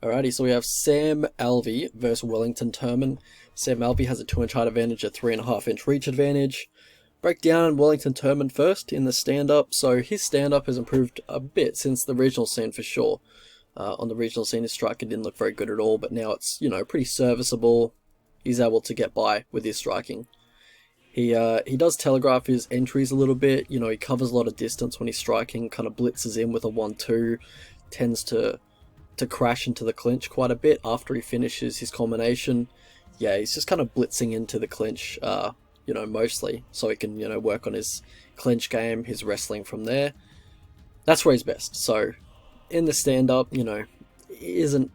Alrighty, so we have Sam Alvey versus Wellington Turman. Sam Alvey has a 2-inch height advantage, a 3.5-inch reach advantage. Break down Wellington Turman first in the stand-up. So his stand-up has improved a bit since the regional scene for sure. On the regional scene, his striking didn't look very good at all, but now it's, pretty serviceable. He's able to get by with his striking. He does telegraph his entries a little bit. He covers a lot of distance when he's striking, kind of blitzes in with a 1-2, tends to crash into the clinch quite a bit after he finishes his combination. Yeah, he's just kind of blitzing into the clinch, mostly, so he can, work on his clinch game, his wrestling from there. That's where he's best. So in the stand-up, he isn't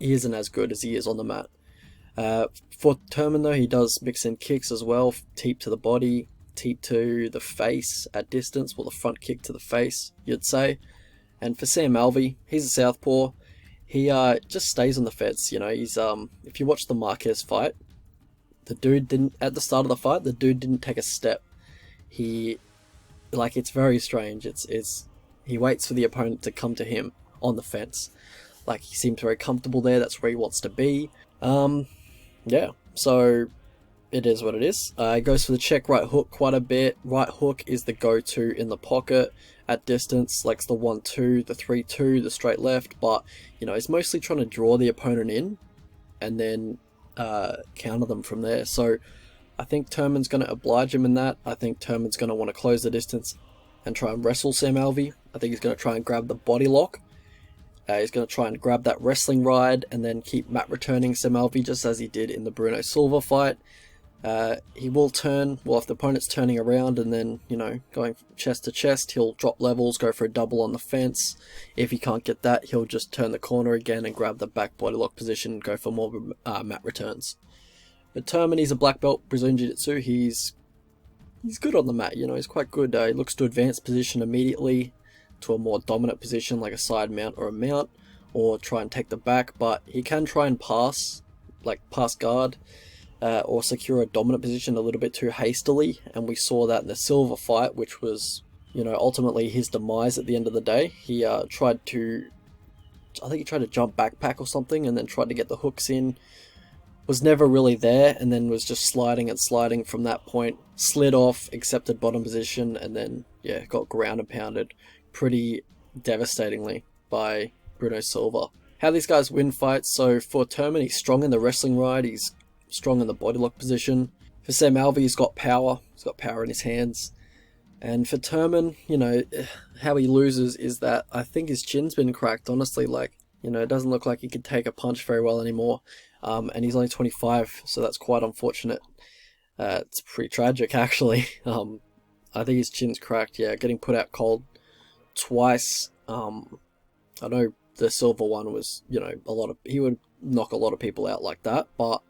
as good as he is on the mat. For Turman though, he does mix in kicks as well, teep to the body, teep to the face at distance, well the front kick to the face, you'd say. And for Sam Alvey, he's a southpaw. He just stays on the fence, he's if you watch the Marquez fight, at the start of the fight, the dude didn't take a step. It's very strange. He waits for the opponent to come to him on the fence. He seems very comfortable there, that's where he wants to be. Yeah, so it is what it is. He goes for the check right hook quite a bit. Right hook is the go-to in the pocket at distance, like the 1-2, the 3-2, the straight left, but, he's mostly trying to draw the opponent in and then counter them from there. So I think Turman's going to oblige him in that. I think Turman's going to want to close the distance and try and wrestle Sam Alvey. I think he's going to try and grab the body lock. He's going to try and grab that wrestling ride and then keep mat returning Sam Alvey just as he did in the Bruno Silva fight. He will turn, if the opponent's turning around and then, going chest to chest, he'll drop levels, go for a double on the fence. If he can't get that, he'll just turn the corner again and grab the back body lock position and go for more mat returns. But Turman, he's a black belt, Brazilian Jiu-Jitsu. He's good on the mat, he's quite good. He looks to advance position immediately to a more dominant position like a side mount or a mount, or try and take the back, but he can try and pass guard, or secure a dominant position a little bit too hastily, and we saw that in the Silva fight, which was, ultimately his demise at the end of the day. He tried to jump backpack or something, and then tried to get the hooks in, was never really there, and then was just sliding and sliding from that point, slid off, accepted bottom position, and then, got ground and pounded pretty devastatingly by Bruno Silva. How these guys win fights, so for Turman, he's strong in the wrestling ride, he's strong in the body lock position. For Sam Alvey, he's got power in his hands. And for Turman, how he loses is that I think his chin's been cracked, honestly. It doesn't look like he could take a punch very well anymore. And he's only 25, so that's quite unfortunate. It's pretty tragic, actually. I think his chin's cracked, getting put out cold twice. I know the Silver one was, he would knock a lot of people out like that, but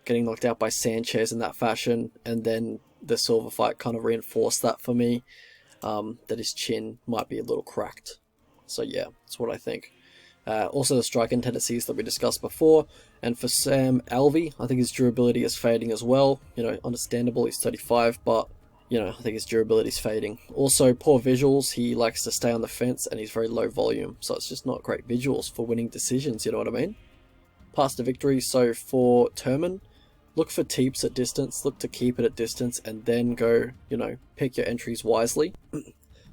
getting knocked out by Sanchez in that fashion, and then the Silver fight kind of reinforced that for me, that his chin might be a little cracked. So yeah, that's what I think. Also the striking tendencies that we discussed before, and for Sam Alvey, I think his durability is fading as well. Understandable, he's 35, but I think his durability is fading. Also, poor visuals, he likes to stay on the fence, and he's very low volume, so it's just not great visuals for winning decisions, you know what I mean? Pass to victory, so for Turman, look for teeps at distance, look to keep it at distance, and then go, pick your entries wisely.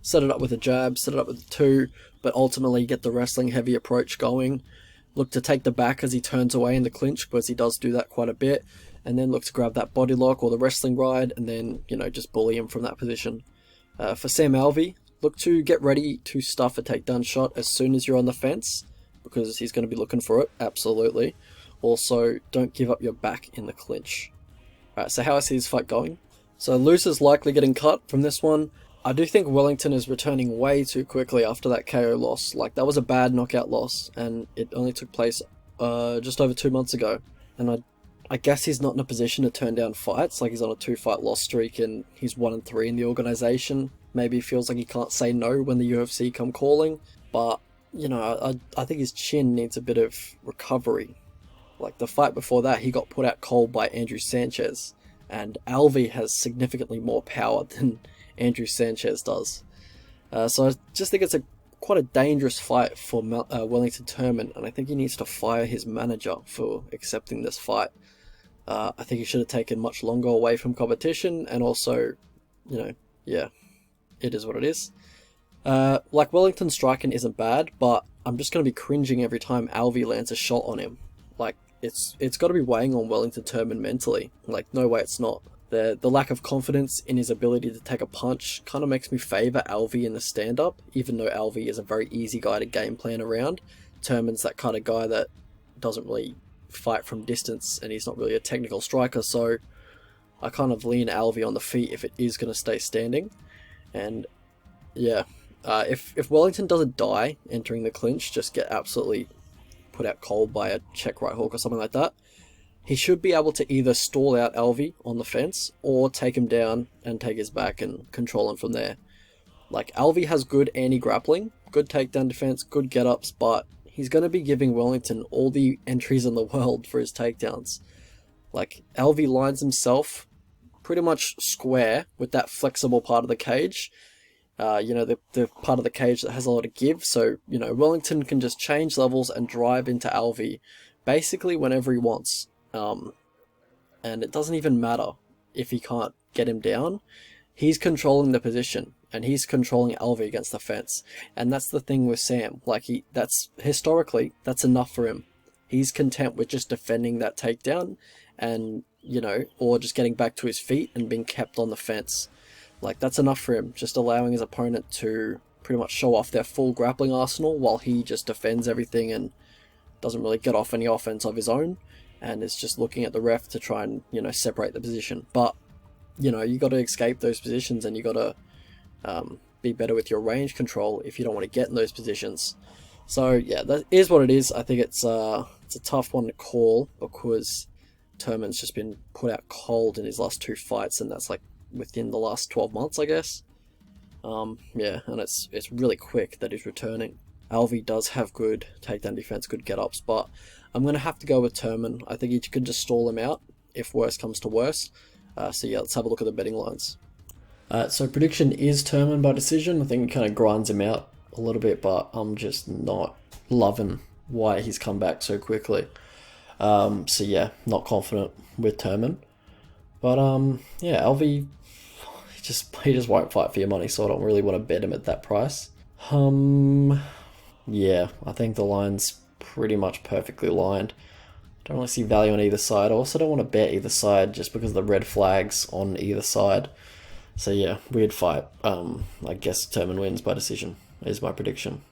Set it up with a jab, set it up with a 2, but ultimately get the wrestling heavy approach going. Look to take the back as he turns away in the clinch, because he does do that quite a bit. And then look to grab that body lock or the wrestling ride, and then, just bully him from that position. For Sam Alvey, look to get ready to stuff a takedown shot as soon as you're on the fence, because he's going to be looking for it, absolutely. Also, don't give up your back in the clinch. Alright, so how I see this fight going. So loser's likely getting cut from this one. I do think Wellington is returning way too quickly after that KO loss. That was a bad knockout loss, and it only took place just over 2 months ago. And I guess he's not in a position to turn down fights. He's on a 2-fight loss streak, and he's 1-3 in the organization. Maybe he feels like he can't say no when the UFC come calling. But, I think his chin needs a bit of recovery. The fight before that, he got put out cold by Andrew Sanchez. And Alvey has significantly more power than Andrew Sanchez does. So I just think it's quite a dangerous fight for Wellington Turman, and I think he needs to fire his manager for accepting this fight. I think he should have taken much longer away from competition, and also, yeah, it is what it is. Like, Wellington's striking isn't bad, but I'm just going to be cringing every time Alvey lands a shot on him. Like, it's got to be weighing on Wellington Turman mentally. Like, no way it's not. The lack of confidence in his ability to take a punch kind of makes me favour Alvey in the stand-up, even though Alvey is a very easy guy to game plan around. Turman's that kind of guy that doesn't really fight from distance, and he's not really a technical striker, so I kind of lean Alvey on the feet if it is going to stay standing. And yeah, if Wellington doesn't die entering the clinch, just get absolutely put out cold by a check right hook or something like that, he should be able to either stall out Alvey on the fence or take him down and take his back and control him from there. Like, Alvey has good anti-grappling, good takedown defense, good get-ups, but he's going to be giving Wellington all the entries in the world for his takedowns. Like, Alvey lines himself pretty much square with that flexible part of the cage. The part of the cage that has a lot of give. So, Wellington can just change levels and drive into Alvey basically whenever he wants. And it doesn't even matter if he can't get him down. He's controlling the position, and he's controlling Alvey against the fence. And that's the thing with Sam. Like, historically, that's enough for him. He's content with just defending that takedown and, or just getting back to his feet and being kept on the fence. Like, that's enough for him, just allowing his opponent to pretty much show off their full grappling arsenal while he just defends everything and doesn't really get off any offense of his own, and is just looking at the ref to try and, separate the position. But, you got to escape those positions, and you got to be better with your range control if you don't want to get in those positions. So, yeah, that is what it is. I think it's a tough one to call, because Turman's just been put out cold in his last 2 fights, and that's like within the last 12 months, I guess. Yeah, and it's really quick that he's returning. Alvey does have good takedown defense, good get-ups, but I'm going to have to go with Turman. I think he could just stall him out if worse comes to worse. So yeah, let's have a look at the betting lines. So prediction is Turman by decision. I think it kind of grinds him out a little bit, but I'm just not loving why he's come back so quickly. So yeah, not confident with Turman. But yeah, Alvey, he just won't fight for your money, so I don't really want to bet him at that price. Yeah, I think the line's pretty much perfectly lined. Don't really see value on either side. I also don't want to bet either side just because of the red flags on either side. So yeah, weird fight. I guess Turman wins by decision is my prediction.